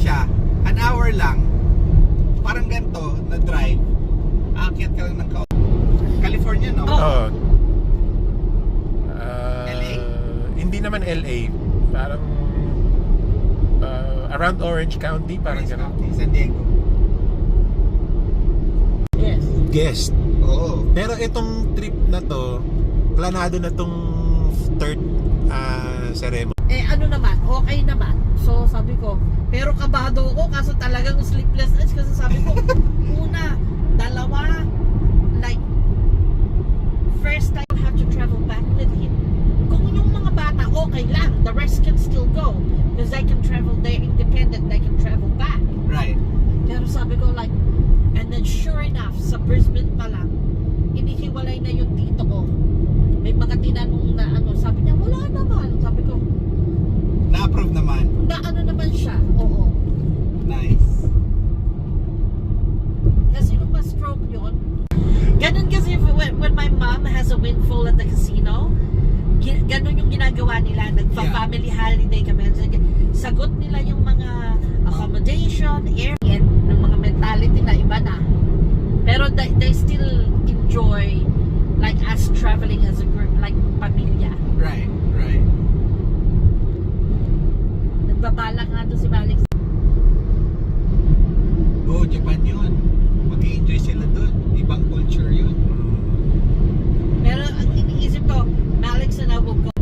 siya, an hour lang, parang ganito na drive, aakyat ka lang ng California, no? Oo. LA? Hindi naman LA. Parang around Orange County, parang Orange gano'n. County, San Diego. Yes. Guest. Oo. Pero itong trip na to, planado na tong third ceremony. Eh ano naman, okay naman. So sabi ko, pero kabado ako kaso talagang sleepless nights kasi sabi ko, una, dalawa, like, first time I have to travel back with him. Kung yung mga bata, okay lang. The rest can still go. Because they can travel, they're independent, they can travel back. Right. Pero sabi ko like, and then sure enough, sa Brisbane pa lang, inihiwalay na yung tito ko. May mga tinanong na ano, sabi niya, wala naman. Sabi ko, Na-approve naman. na ano naman siya, oo. Nice. Kasi nung ma-stroke yun, ganun kasi when my mom has a windfall at the casino, ganun yung ginagawa nila. Nagpa-family holiday kami. Sagot nila yung mga accommodation, air, ng mga mentality na iba na. Pero they still enjoy like us traveling as a group, like pamilya. Right, right. Nagbabalak nga doon si Malik. Oo, Japan yun. Mag-i-enjoy sila dun. Ibang culture yun. Pero ang iniisip ko, Alex and I will go